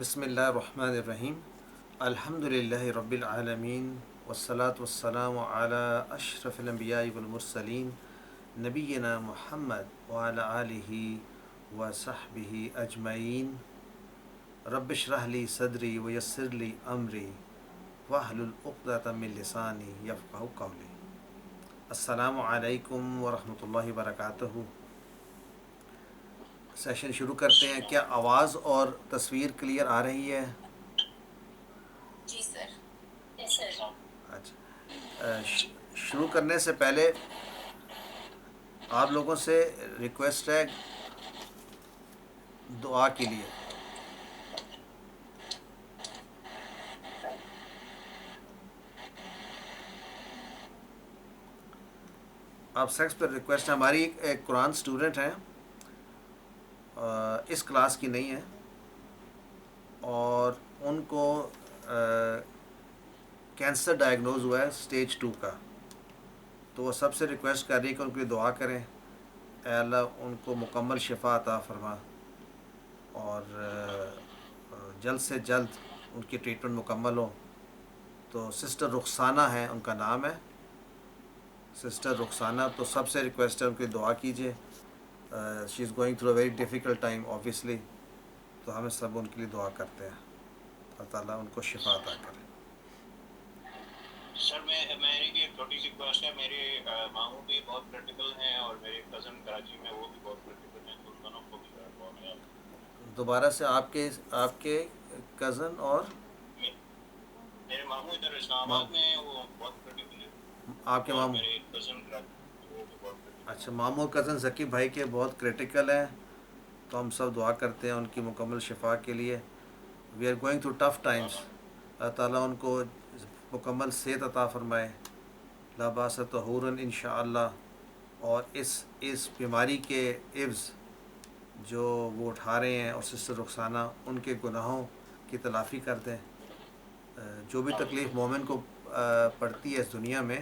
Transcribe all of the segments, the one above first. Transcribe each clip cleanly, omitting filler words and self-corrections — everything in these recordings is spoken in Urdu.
بسم اللہ الرحمن الرحیم الحمد للہ رب العالمین والصلاة والسلام علی اشرف الانبیاء والمرسلین نبینا محمد وعلی آلہ وصحبہ اجمعین رب اشرح لی صدری ویسر لی امری واحلل عقدۃ من لسانی یفقہوا قولی۔ السلام علیکم ورحمۃ اللہ وبرکاتہ۔ سیشن شروع کرتے ہیں۔ کیا آواز اور تصویر کلیئر آ رہی ہے؟ جی سر۔ اچھا، شروع کرنے سے پہلے آپ لوگوں سے ریکویسٹ ہے دعا کے لیے۔ آپ سیکس پر ریکویسٹ ہے۔ ہماری ایک قرآن اسٹوڈنٹ ہیں، اس کلاس کی نہیں ہے، اور ان کو کینسر ڈائگنوز ہوا ہے اسٹیج 2 کا، تو وہ سب سے ریکویسٹ کر رہی ہے کہ ان کے لیے دعا کریں۔ اے اللہ ان کو مکمل شفا عطا فرما، اور جلد سے جلد ان کی ٹریٹمنٹ مکمل ہو۔ تو سسٹر رخسانہ ہیں، ان کا نام ہے سسٹر رخسانہ۔ تو سب سے ریکویسٹ ہے ان کی دعا کیجیے۔ She is going through a very difficult time obviously, تو ہمیں سب ان کے لیے دعا کرتے ہیں، اللہ تعالیٰ ان کو شفا عطا کرے۔ سر میری بھی ایک چھوٹی سی ریکویسٹ ہے۔ میرے ماموں بھی بہت کریٹیکل ہیں، اور میرے کزن کراچی میں وہ بھی بہت کریٹیکل ہیں، تو دونوں کو بھی بہت ہے۔ دوبارہ سے آپ کے کزن اور میرے ماموں ادھر اسلام آباد میں ہیں، وہ بہت کریٹیکل ہیں۔ آپ کے اور ماموں، میرے کزن کراچی میں وہ بھی بہت کریٹیکل۔ اچھا، ماموں اور کزن ذکی بھائی کے بہت کریٹیکل ہیں، تو ہم سب دعا کرتے ہیں ان کی مکمل شفا کے لیے۔ We are going through tough times, اللہ تعالیٰ ان کو مکمل صحت عطا فرمائے، لا باس طہورن انشاءاللہ۔ اور اس بیماری کے عوض جو وہ اٹھا رہے ہیں، اور سسٹر رخسانہ، ان کے گناہوں کی تلافی کر دیں۔ جو بھی تکلیف مومن کو پڑتی ہے اس دنیا میں،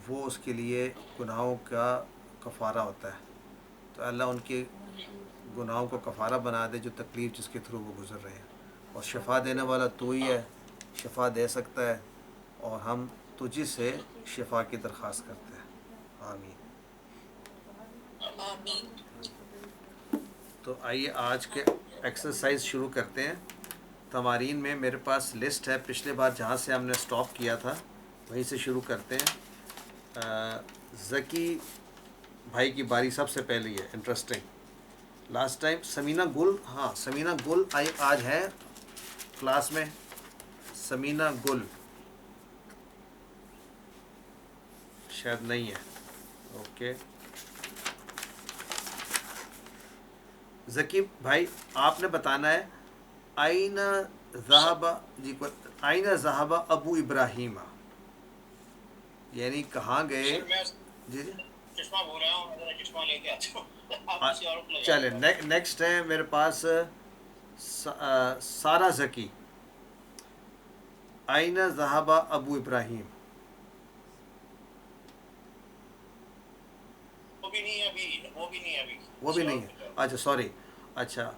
وہ اس کے لیے گناہوں کا کفارہ ہوتا ہے، تو اللہ ان کے گناہوں کو کفارہ بنا دے، جو تکلیف جس کے تھرو وہ گزر رہے ہیں۔ اور شفا دینے والا تو ہی ہے، شفا دے سکتا ہے، اور ہم تجھ سے شفا کی درخواست کرتے ہیں، آمین۔ آمین۔ تو آئیے آج کے ایکسرسائز شروع کرتے ہیں۔ تمارین میں میرے پاس لسٹ ہے، پچھلے بار جہاں سے ہم نے سٹاپ کیا تھا وہیں سے شروع کرتے ہیں۔ ذکی بھائی کی باری سب سے پہلی ہے، انٹرسٹنگ۔ لاسٹ ٹائم سمینہ گل، ہاں سمینہ گل آج ہے کلاس میں؟ سمینہ گل شاید نہیں ہے، اوکے۔ ذکی بھائی آپ نے بتانا ہے آئین ذہب، آئین ذہب ابو ابراہیم، یعنی کہاں گئے؟ سر میں جی جی چشمہ بول رہا ہوں، میں چشمہ لے کے آتا ہوں، آپ کسی اور کو لگا چلے دیں۔ نیکسٹ ہے میرے پاس سارا ذکی، آئین ذہب ابو ابراہیم، وہ بھی نہیں ہے ابھی، وہ بھی نہیں ہے ابھی، وہ بھی کسی اور نہیں کو ہے، لگا اچھا سوری۔ اچھا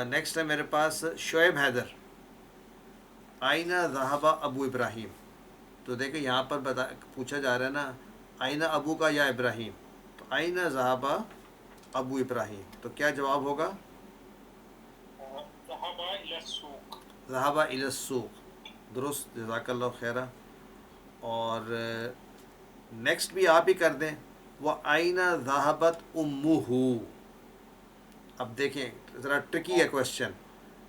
نیکسٹ ہے میرے پاس شعیب حیدر، آئین ذہب ابو ابراہیم۔ تو دیکھیں یہاں پر پوچھا جا رہا ہے نا آئین ابو کا یا ابراہیم، تو آئین ذہب ابو ابراہیم، تو کیا جواب ہوگا؟ ذهب إلى السوق۔ ذهب إلى السوق، درست، جزاک اللہ خیرہ۔ اور نیکسٹ بھی آپ ہی کر دیں، وہ آئین ذہبت امہ۔ اب دیکھیں ذرا ٹرکی ہے کوشچن،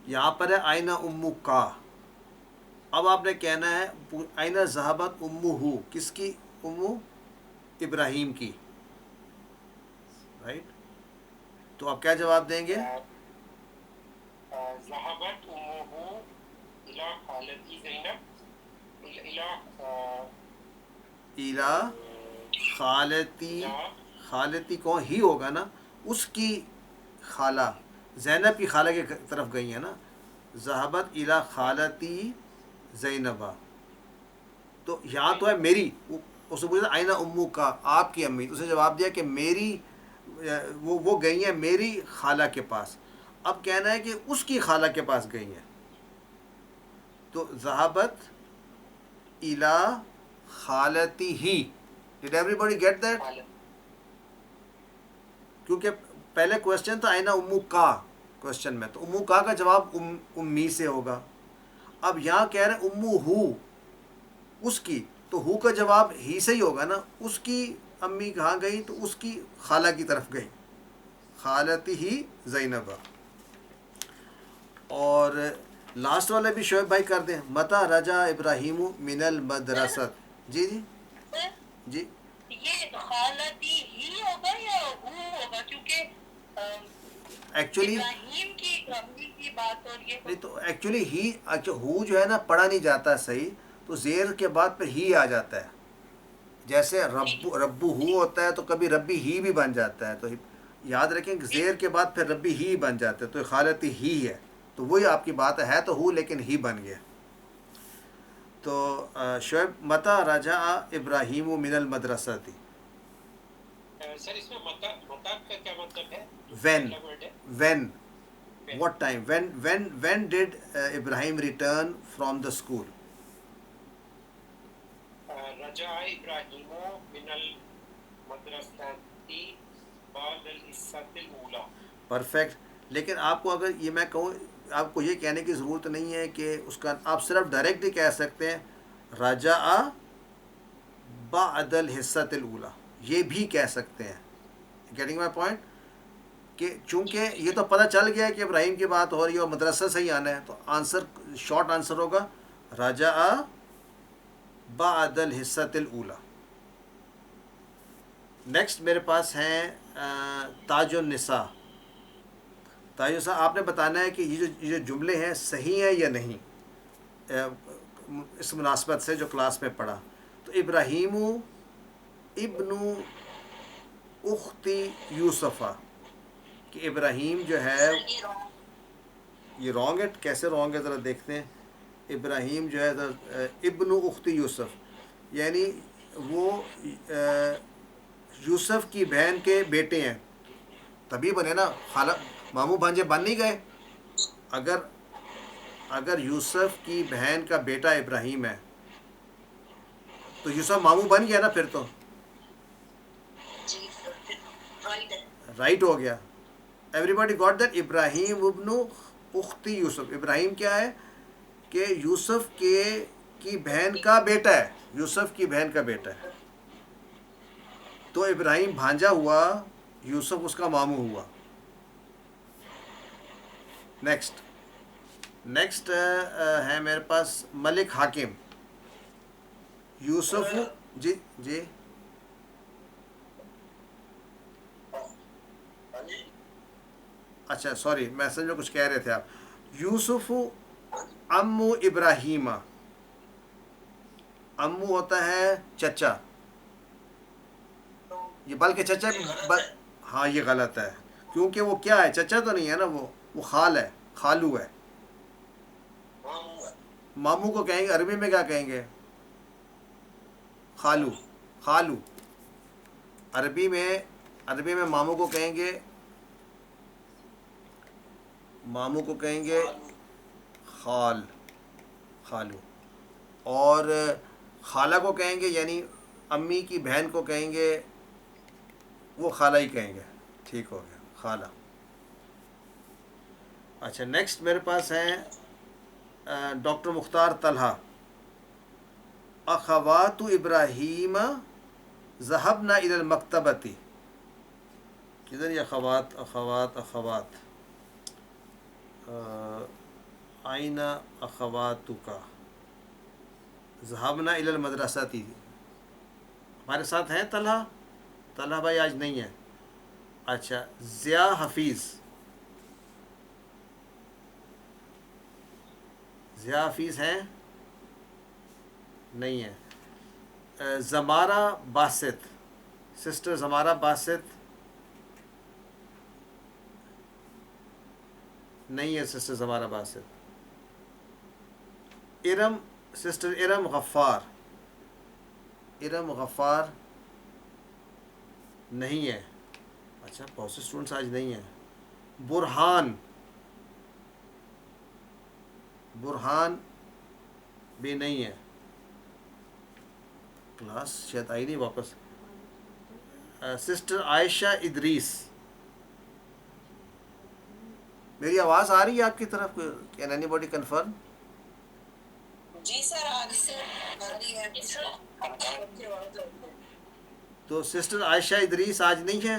یہاں پر ہے آئین امہ کا، اب آپ نے کہنا ہے آئین ذہبت امہ، کس کی؟ امہ ابراہیم کی، رائٹ؟ تو آپ کیا جواب دیں گے؟ ذهبت أمه إلى خالتي زينب الى خالتی کون ہی ہوگا نا، اس کی خالہ زینب کی خالہ کی طرف گئی ہیں نا، ذہبت الى خالتی زینبہ، تو یہاں تو ہے میری، اس نے پوچھا آئینہ امو کا، آپ کی امی، تو اسے جواب دیا کہ میری، وہ گئی ہیں میری خالہ کے پاس۔ اب کہنا ہے کہ اس کی خالہ کے پاس گئی ہیں، تو ذہبت الی خالتی ہی. Did everybody get that? کیونکہ پہلے کوشچن تھا آئینہ امو کا کوشچن میں، تو امو کا جواب امی سے ہوگا. اب یہاں کہہ رہے ہیں امو ہو، اس کی، تو ہو کا جواب ہی سے ہی ہوگا نا. اس کی امی کہاں گئی؟ تو اس کی خالہ کی طرف گئی، خالتی ہی زینبہ. اور لاسٹ والا بھی شعیب بھائی کر دیں. متا رجا ابراہیم من المدرست. جی جی سر جی. یہ خالتی ہی ہوگا یا ہو ہوگا؟ کیونکہ ایکچولی ابراہیم کی امی کی بات ہو رہی ہے. نہیں، تو ایکچولی ہی ہو جو ہے نا پڑھا نہیں جاتا صحیح، تو زیر کے بعد پھر ہی آ جاتا ہے. جیسے ربو ہو ہوتا ہے تو کبھی ربی ہی بھی بن جاتا ہے، تو یاد رکھیں کہ زیر کے بعد پھر ربی ہی بن جاتا ہے، تو خالتی ہی ہے. تو وہی آپ کی بات ہے تو ہو لیکن ہی بن گیا. تو شعیب متا رجع ابراہیم من المدرسہ تھی. سر اس میں متا متا کا کیا مطلب ہے؟ وین پہلا ورڈ ہے when what time when did Ibrahim return from the school? رجع ابراہیم من المدرسہ بعد الحصۃ الاولی. پرفیکٹ. لیکن آپ کو اگر یہ میں کہوں، آپ کو یہ کہنے کی ضرورت نہیں ہے کہ اس کا آپ صرف ڈائریکٹ ہی کہہ سکتے ہیں رجع بعد الحصۃ الاولی، یہ بھی کہہ سکتے ہیں. Getting my point? کہ چونکہ یہ تو پتہ چل گیا ہے کہ ابراہیم کی بات ہو رہی ہے اور مدرسہ سے ہی آنا ہے، تو آنسر شارٹ آنسر ہوگا رجع بعد الحصۃ الاولی. نیکسٹ میرے پاس ہیں تاج النساء. تاج النساء آپ نے بتانا ہے کہ یہ جو جملے ہیں صحیح ہیں یا نہیں، اس مناسبت سے جو کلاس میں پڑھا. تو ابراہیم ابن اختی یوسفہ، کہ ابراہیم جو ہے یہ رانگ ہے. کیسے رانگ ہے ذرا دیکھتے ہیں. ابراہیم جو ہے ابن اختی یوسف، یعنی وہ یوسف کی بہن کے بیٹے ہیں، تبھی بنے نا. خالہ ماموں بھانجے بن نہیں گئے. اگر یوسف کی بہن کا بیٹا ابراہیم ہے تو یوسف ماموں بن گیا نا پھر تو. رائٹ ہو گیا. Everybody got that. Ibrahim ابن اختی یوسف. ابراہیم کیا ہے؟ کہ یوسف کی بہن کا بیٹا ہے. یوسف کی بہن کا بیٹا ہے. تو ابراہیم بھانجا ہوا، یوسف اس کا ماموں ہوا. نیکسٹ ہے میرے پاس ملک حاکم. یوسف جی جی اچھا سوری، میسج میں کچھ کہہ رہے تھے آپ. یوسف امو ابراہیم. امو ہوتا ہے چچا، یہ بلکہ چچا ہاں یہ غلط ہے، کیونکہ وہ کیا ہے؟ چچا تو نہیں ہے نا، وہ خال ہے، خالو ہے. ماموں کو کہیں گے عربی میں کیا کہیں گے؟ خالو. خالو عربی میں ماموں کو کہیں گے، خال، خالو. اور خالہ کو کہیں گے، یعنی امی کی بہن کو کہیں گے، وہ خالہ ہی کہیں گے. ٹھیک ہو گیا، خالہ. اچھا نیکسٹ میرے پاس ہیں ڈاکٹر مختار طلحہ. اخوات ابراہیم ذهبنا الى المکتبۃ. کدھر یہ اخوات آئین اخواتک ذهبنا الى المدرسۃ. ہمارے ساتھ ہیں طلحہ بھائی؟ آج نہیں ہے. اچھا ضیاء حفیظ ہیں؟ نہیں ہے. زمارہ باسط، سسٹر زمارہ باسط نہیں ہے. سسٹر زمارہ باسط. سسٹر ارم غفار نہیں ہے. اچھا بہت سے اسٹوڈنٹس آج نہیں ہیں. برہان برہان بھی نہیں ہے. کلاس شاید آئی نہیں واپس. سسٹر عائشہ ادریس. میری آواز آ رہی ہے آپ کی طرف؟ Can anybody confirm? جی سر آج سے آ رہی ہے. تو سسٹر عائشہ ادریس آج نہیں ہے.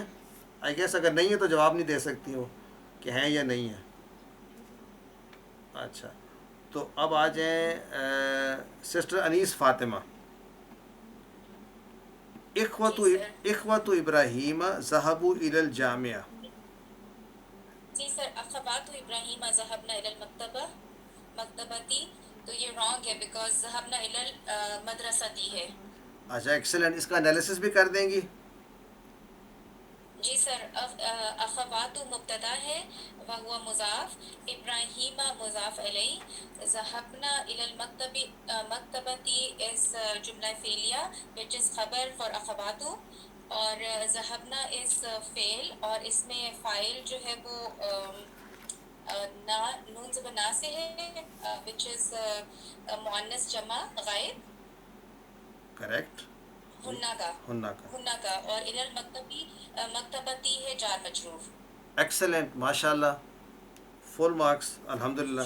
آئی گیس اگر نہیں ہے تو جواب نہیں دے سکتی ہو کہ ہیں یا نہیں ہے. اچھا تو اب آ جائیں سسٹر انیس فاطمہ. اخوت ابراہیم ذهبوا الى الجامعہ. جی سر اخوات ابراہیم ذهبنا الى المکتبہ مکتبتی، تو یہ رانگ ہے بیکاز ذهبنا الى المدرستی ہے. اچھا ایکسلنٹ. اس کا انالیسس بھی کر دیں گی؟ جی سر اخوات مبتدا ہے وہو مضاف، ابراہیم مضاف علیہ، ذهبنا الى المکتب مکتبتی از جملہ فعلیہ which is خبر for اخوات، اور ذهبنا از فعل، اور اس میں فاعل جو ہے وہ نون زبر نا سے ہے which is مؤنث جمع غائب کریکٹ. ہنہ کا ہنہ کا. ہنہ کا، اور الى المکتبی مکتبتی ہے جار مجرور. ایکسلنٹ ماشاء اللہ. فل مارکس الحمدللہ.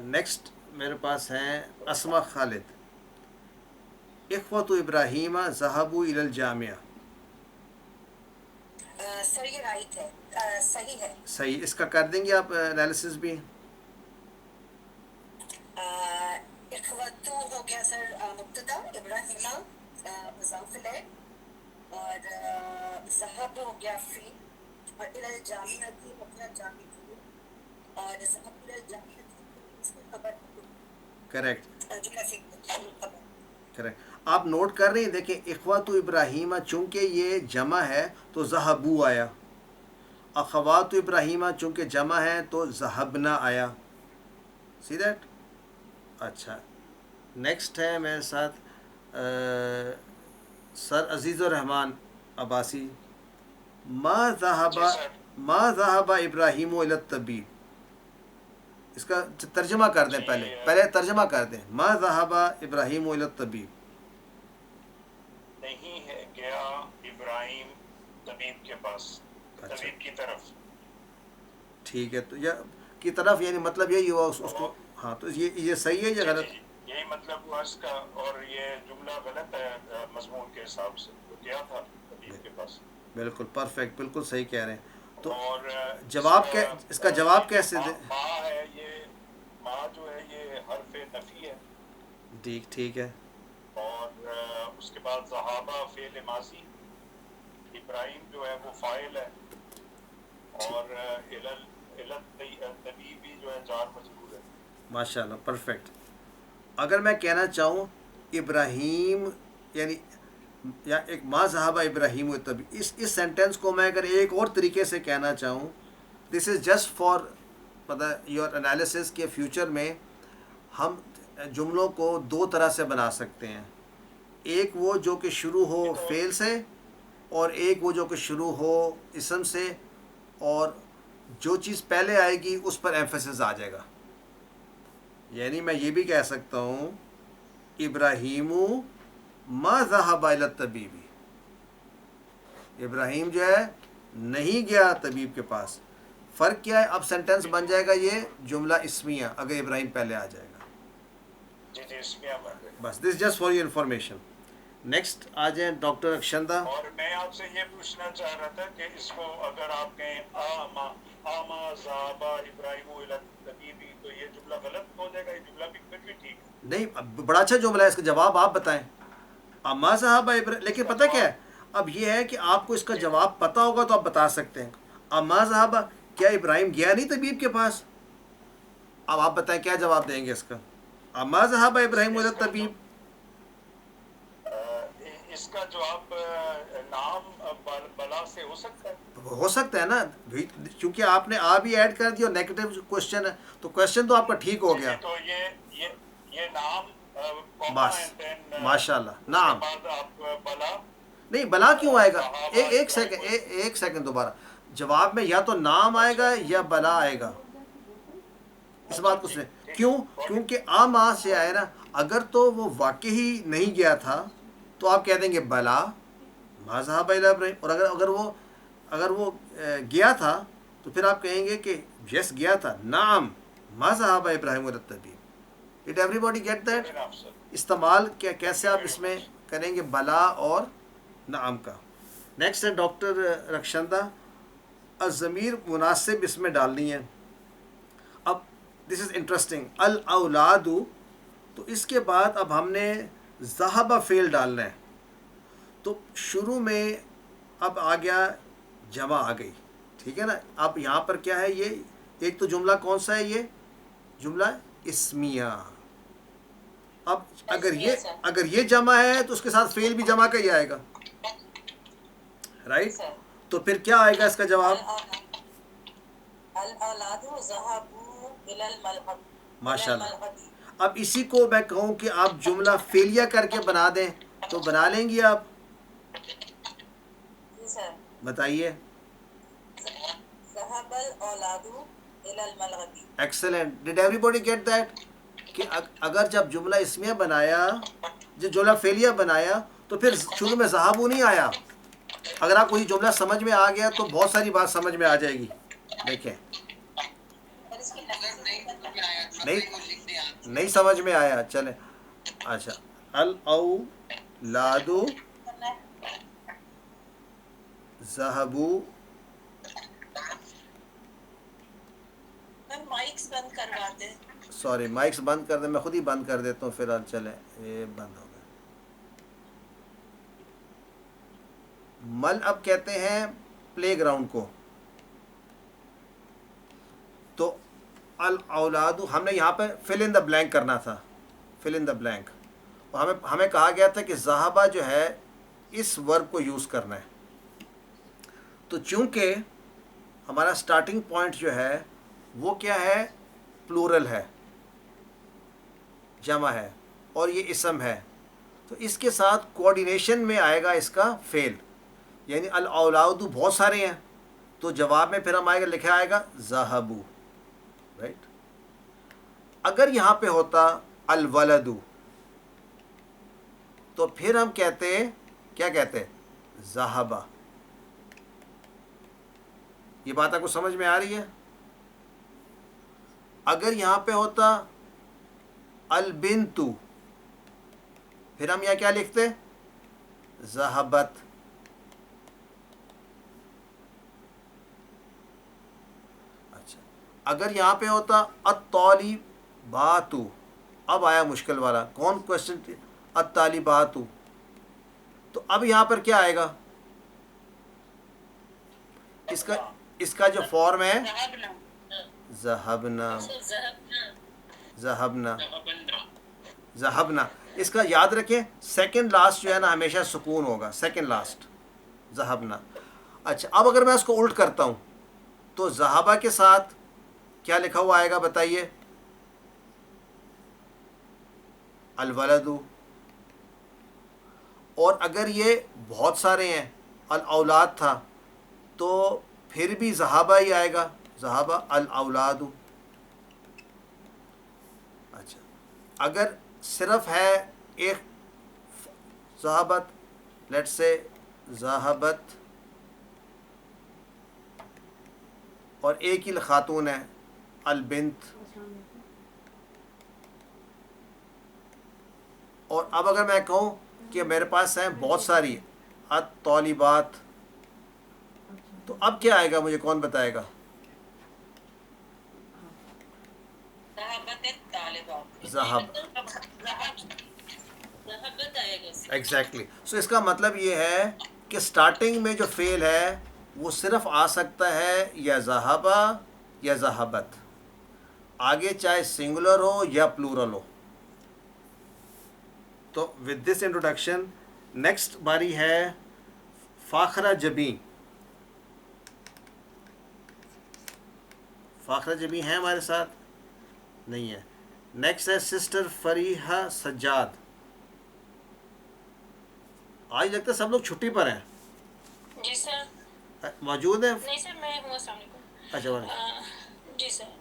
نیکسٹ میرے پاس ہیں اسما خالد. اخوت ابراہیم ذهبوا الى الجامعہ. سر یہ رائٹ ہے، صحیح ہے. صحیح. اس کا کر دیں گے آپ انالیسس بھی؟ اخوتو ہو گیا سر مبتدا، ابراہیمہ مضاف الیہ، اور ذہب ہو گیا فعل، اور الی الجامعۃ مبتدا جامع مجرور، اور ذهب الی الجامعۃ اس میں خبر کریکٹ. جملہ فعل خبر. کریکٹ. آپ نوٹ کر رہے ہیں؟ دیکھیں اخوات ابراہیمہ چونکہ یہ جمع ہے تو ذهبوا آیا. اخوات ابراہیمہ چونکہ جمع ہے تو ذهبنا آیا. See that. اچھا نیکسٹ ہے میرے ساتھ سر عزیز الرحمان عباسی. ما ذهب ابراہیم الى الطبیب. اس کا ترجمہ کر دیں. پہلے ترجمہ کر دیں. ما ذهب ابراہیم الى الطبیب. نہیں ہے گیا ابراہیم طبیب کے پاس، طبیب کی طرف. ٹھیک ہے. تو کی طرف یعنی مطلب یہی ہوا اس کو. ہاں تو یہ صحیح ہے یا غلط؟ یہی مطلب ہوا اس کا، اور یہ جملہ غلط ہے مضمون کے حساب سے. تو گیا تھا طبیب کے پاس. بالکل پرفیکٹ. بالکل صحیح کہہ رہے ہیں. تو اور جواب اس کا جواب کیسے دیں؟ ماں ہے یہ، ماں جو ہے یہ حرف نفی ہے. ٹھیک ہے. اور اس کے بعد ذہابہ فعل ماضی، ابراہیم جو ہے وہ فاعل ہے، اور طبیبی جو ہے جار مجرور ہے. ماشاء اللہ پرفیکٹ. اگر میں کہنا چاہوں ابراہیم یعنی یا ایک ما ذهب ابراہیم الطبیب، اس سینٹینس کو میں اگر ایک اور طریقے سے کہنا چاہوں، دس از جسٹ فار مطلب یور انالیسس کے فیوچر میں ہم جملوں کو دو طرح سے بنا سکتے ہیں. ایک وہ جو کہ شروع ہو فعل سے، اور ایک وہ جو کہ شروع ہو اسم سے، اور جو چیز پہلے آئے گی اس پر ایمفیسس آ جائے گا. یعنی میں یہ بھی کہہ سکتا ہوں ابراہیم ما ذهب الى الطبیب. ابراہیم جو ہے نہیں گیا طبیب کے پاس. فرق کیا ہے؟ اب سینٹینس بن جائے گا یہ جملہ اسمیہ اگر ابراہیم پہلے آ جائے گا. جی اسمیہ بن گئی. بس this just for your information. Next آ جائیں ڈاکٹر اکشندہ. اور میں آپ سے یہ پوچھنا چاہ رہا تھا کہ اس کو اگر آپ کہیں آما ذهب ابراہیم الى الطبیب تو یہ جملہ غلط ہو جائے گا. یہ جملہ بھی پھر بھی ٹھیک ہے. نہیں بڑا اچھا جملہ ہے. اس کا جواب آپ بتائیں. اما صاحب لیکن پتہ کیا ہے اب یہ ہے کہ آپ کو اس کا جواب پتہ ہوگا تو آپ بتا سکتے ہیں. اما صاحب کیا ابراہیم گیا نہیں طبیب کے پاس؟ اب آپ بتائیں کیا جواب دیں گے اس کا. اما ذهب ابراہیم الى الطبیب. اس کا جواب نام بلا سے ہو سکتا ہے. ہو سکتا ہے نا، چونکہ آپ نے آ بھی ایڈ کر دیا اور نیگیٹو کوشچن ہے تو کوشچن تو آپ کا ٹھیک ہو گیا. تو یہ نام بس ماشاء اللہ. نام بعد آپ بلا نہیں، بلا کیوں آئے گا؟ ایک سیکنڈ دوبارہ. جواب میں یا تو نام آئے گا یا بلا آئے گا. اس بات کو سنیں. کیوں؟ کیونکہ آما سے آیا نا. اگر تو وہ واقعی نہیں گیا تھا تو آپ کہہ دیں گے بلا ما ذهب الی ابراہیم. اور اگر وہ گیا تھا تو پھر آپ کہیں گے کہ یس گیا تھا. نعم ما ذهب ابراہیم الی الطبیب. ڈid everybody get that؟ استعمال کیسے آپ اس میں کریں گے بلا اور نعم کا. نیکسٹ ہے ڈاکٹر رخشندہ. الضمیر مناسب اس میں ڈالنی ہے. اب دس از انٹرسٹنگ. الاولاد، تو اس کے بعد اب ہم نے ذہب فعل ڈالنا ہے. تو شروع میں اب آ گیا جمع آ گئی، ٹھیک ہے نا. اب یہاں پر کیا ہے؟ یہ ایک تو جملہ کون سا ہے؟ یہ جملہ اسمیہ. اب اگر یہ جمع ہے تو اس کے ساتھ فعل بھی جمع کا ہی آئے گا، رائٹ. تو پھر کیا آئے گا اس کا جواب؟ ماشاء اللہ. اب اسی کو میں کہوں کہ آپ جملہ فعلیہ کر کے بنا دیں تو بنا لیں گی آپ؟ بتائیے. Excellent. Did everybody get that? کہ اگر جب جملہ اسمیہ بنایا، جب جملہ فعلیہ بنایا تو پھر شروع میں ذہبو نہیں آیا. اگر آپ کو یہ جملہ سمجھ میں آ گیا تو بہت ساری بات سمجھ میں آ جائے گی. دیکھیں نہیں سمجھ میں آیا، چلیں. اچھا. الاولاد ذهبوا. مائکس بند کرواتے ہیں. سوری، مائکس بند کر دیں. میں خود ہی بند کر دیتا ہوں فی الحال. چلیں یہ بند ہو گیا. مل اب کہتے ہیں پلے گراؤنڈ کو. تو الاولاد ہم نے یہاں پہ فل ان دا بلینک کرنا تھا. فل ان دا بلینک. اور ہمیں کہا گیا تھا کہ ذہبہ جو ہے اس ورب کو یوز کرنا ہے. تو چونکہ ہمارا سٹارٹنگ پوائنٹ جو ہے وہ کیا ہے؟ پلورل ہے، جمع ہے، اور یہ اسم ہے. تو اس کے ساتھ کوآرڈینیشن میں آئے گا اس کا فعل. یعنی الاولاد بہت سارے ہیں تو جواب میں پھر ہم آئے گا، لکھا آئے گا ذہبوا، رائٹ. اگر یہاں پہ ہوتا الولد تو پھر ہم کہتے کیا کہتے؟ ذہبا. یہ بات آپ کو سمجھ میں آ رہی ہے؟ اگر یہاں پہ ہوتا البنت پھر ہم یہاں کیا لکھتے؟ ذہبت. اچھا. اگر یہاں پہ ہوتا الطالبات، اب آیا مشکل والا. کون کوشچن؟ الطالبات. تو اب یہاں پر کیا آئے گا؟ اس کا جو فارم ہے ذہبنا. ذہبنا ذہبنا. اس کا یاد رکھیں سیکنڈ لاسٹ جو ہے نا ہمیشہ سکون ہوگا. سیکنڈ لاسٹ ذہبنا. اچھا. اب اگر میں اس کو الٹ کرتا ہوں تو ذہبہ کے ساتھ کیا لکھا ہوا آئے گا بتائیے؟ الولد. اور اگر یہ بہت سارے ہیں، الاولاد تھا، تو پھر بھی ذہابہ ہی آئے گا. ذہابہ الاولاد. اچھا. اگر صرف ہے ایک ذہابت، لیٹ سے ذہبت، اور ایک ہی خاتون ہے البنت. اور اب اگر میں کہوں کہ میرے پاس ہیں بہت ساری الطالبات، تو اب کیا آئے گا؟ مجھے کون بتائے گا؟ ایگزیکٹلی. سو اس کا مطلب یہ ہے کہ سٹارٹنگ میں جو فعل ہے وہ صرف آ سکتا ہے یا ذہبہ یا ذہبت، آگے چاہے سنگولر ہو یا پلورل ہو. تو ود دس انٹروڈکشن نیکسٹ باری ہے فاخرہ جبیں. فاخرہ جبیں ہے ہمارے ساتھ؟ نہیں ہے. نیکسٹ ہے سسٹر فریحہ سجاد. آج لگتا ہے سب لوگ چھٹی پر ہیں. جی سر. موجود ہیں؟ نہیں سر، میں ہوں. السلام علیکم. اچھا. جی سر.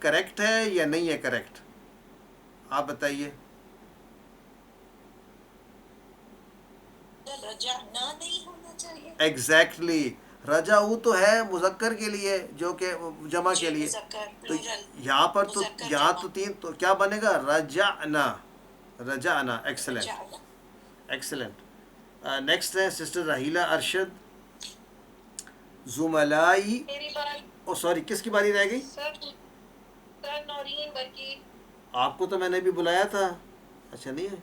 کریکٹ ہے یا نہیں ہے کریکٹ، آپ بتائیے. رجعنا نہیں ہونا چاہیے. ایگزیکٹلی رجعو تو ہے مذکر کے لیے جو کہ جمع کے لیے، تو یہاں پر تو یہاں تو تین تو کیا بنے گا رجعنا. رجعنا. Excellent excellent. نیکسٹ ہے سسٹر رحیلہ ارشد. زملائی میری بات او سوری کس کی باری رہ گئی؟ سر نورین برکی. آپ کو تو میں نے بھی بلایا تھا. اچھا نہیں ہے،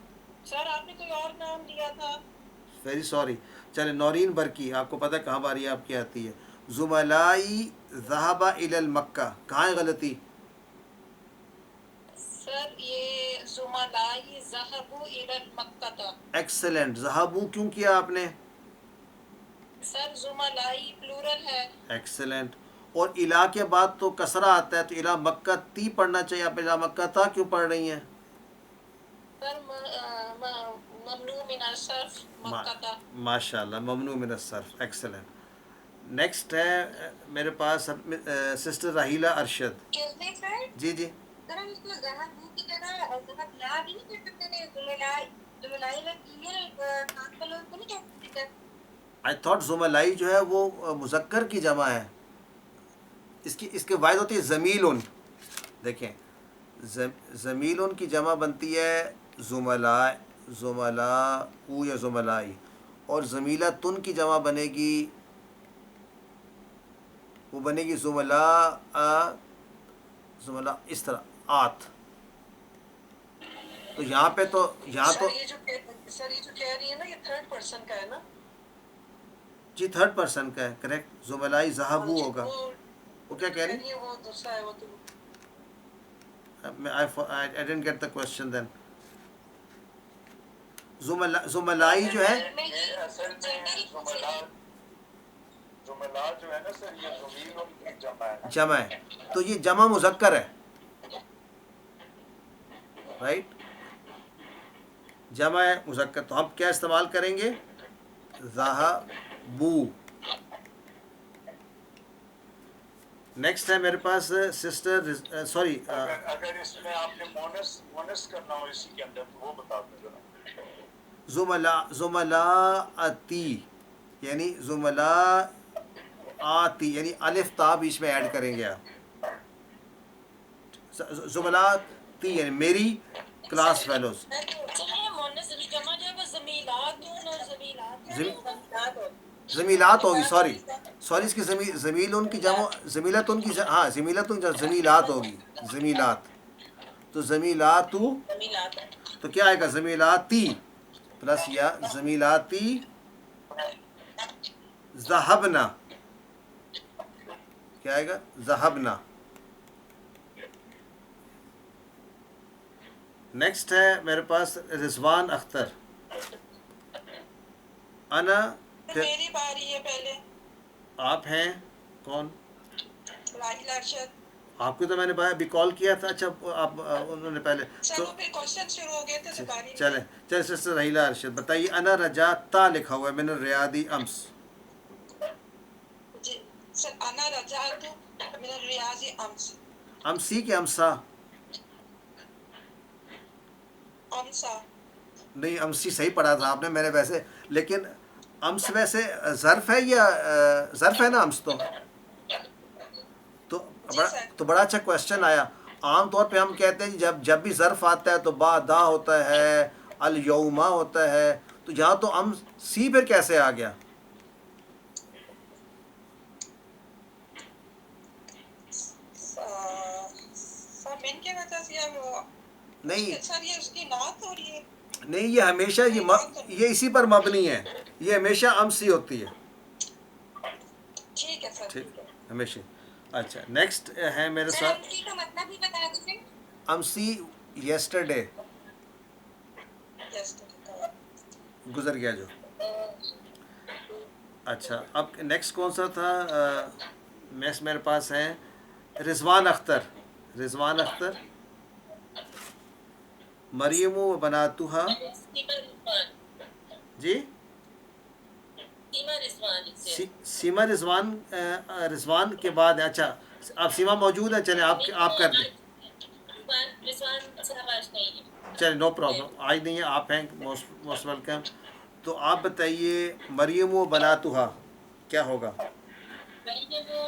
سر آپ نے کوئی اور نام دیا تھا. Very sorry. چلے نورین برکی، آپ کو پتہ کہاں باری آپ کی آتی ہے. زملائی ذہب الی المکہ، کہاں ہے غلطی؟ سر یہ زملائی ذهبوا الى المکہ. ایکسلنٹ. ذہبو کیوں کیا آپ نے؟ سر زملائی پلورل ہے. ایکسلنٹ. اور الا کے بعد تو کسرہ آتا ہے، تو الا مکہ تی پڑھنا چاہیے. آپ الا مکہ تا کیوں پڑھ رہی ہیں؟ سر ممنوع من الصرف مکہ. ماشاء اللہ ممنوع من الصرف. ایکسلنٹ. نیکسٹ ہے میرے پاس سسٹر رحیلہ ارشد. کیسے سر؟ جی جی. سر ہم اس کو ذهبوا کی جگہ ذهب لا بھی نہیں کر سکتے ہیں. زملائی میں کلیئر کام کا لوگ کو نہیں کہہ سکتے. آئی تھاٹ زملائی جو ہے وہ مذکر کی جمع ہے. اس کے واحد ہوتی ہے زمیلن. دیکھیں زمیلن کی جمع بنتی ہے زملاء یا زملائی، اور زمیلتن کی جمع بنے گی، وہ بنے گی زملاء اس طرح آت. تو یہاں پہ تو سر یہ جو کہہ رہی ہے نا یہ تھرڈ پرسن کا ہے نا؟ جی تھرڈ پرسن کا ہے. کریکٹ. زملائی ذہبو ہوگا. وہ کیا کہہ رہی؟ وہ دوسرا ہے وہ تو. I didn't get the question then. زملائی جو ہے یہ اصل میں زملا جو ہے نا سر یہ زمین کی جمع ہے. جمع ہے، تو یہ جمع مذکر ہے. رائٹ، جمع ہے مذکر. تو ہم کیا استعمال کریں گے؟ ذہبو. نیکسٹ ہے میرے پاس سسٹر سوری اگر اس میں آپ نے مونس کرنا ہو اسی کے اندر تو وہ بتا دیں ذرا. زملاءتی یعنی زملاءتی یعنی الف تا بیچ میں ایڈ کریں گے آپ. زملاءتی یعنی میری کلاس فیلوز. زمیلات ہوگی. سوری اس کی زمیل ان کی جمع زمیلت ان کی ہاں زمیلت ان زمیلات ہوگی. زمیلات تو زمیلاتو تو کیا آئے گا؟ زمیلاتی پلس یا زمیلاتی ذہبنا. کیا آئے گا؟ ذہبنا. نیکسٹ ہے میرے پاس رضوان اختر. انا میری باری ہے پہلے. آپ ہیں کون؟ راحیل ارشد. آپ کو تو میں نے ابھی کال کیا تھا. اچھا آپ انہوں نے پہلے سر پھر کوشچن شروع ہو گئے تھے تو باری. چلیں سسٹر رحیلہ ارشد بتائیے. انا رجعتا لکھا ہوا ہے من الریاضی امس. جی سر انا رجعت من الریاض امس. امسی کے امسا؟ امسا. نہیں امسی صحیح پڑھا تھا آپ نے، میں نے ویسے لیکن امس ویسے ظرف ہے یا ظرف ہے نا امس تو بڑا اچھا کوشچن آیا. عام طور پہ ہم کہتے ہیں جب بھی ظرف آتا ہے تو با دا ہوتا ہے، الیوما ہوتا ہے، تو یہاں تو سی پھر کیسے آ گیا؟ سر مین کے وجہ سے نہیں سر یہ اس کی نعت ہو رہی ہے. نہیں یہ ہمیشہ یہ اسی پر مبنی ہے، یہ ہمیشہ امسی ہوتی ہے. ٹھیک ہے سر. ٹھیک ہمیشہ. اچھا نیکسٹ ہے میرے ساتھ امسی کا مطلب بھی بتا دیجیے. امسی یسٹرڈے گزر گیا جو. اچھا اب نیکسٹ کون سا تھا؟ نیکسٹ میرے پاس ہے رضوان اختر. رضوان اختر. مریم و بناتها. جی سیما رضوان کے بعد اچھا اب سیما موجود ہے، چلیں آپ کر دیں. رضوان صاحب آج نہیں ہے. چلیں نو پرابلم، آج نہیں ہے، آپ ہیں موسٹ ویلکم. تو آپ بتائیے مریم و بناتہا کیا ہوگا؟ مریم و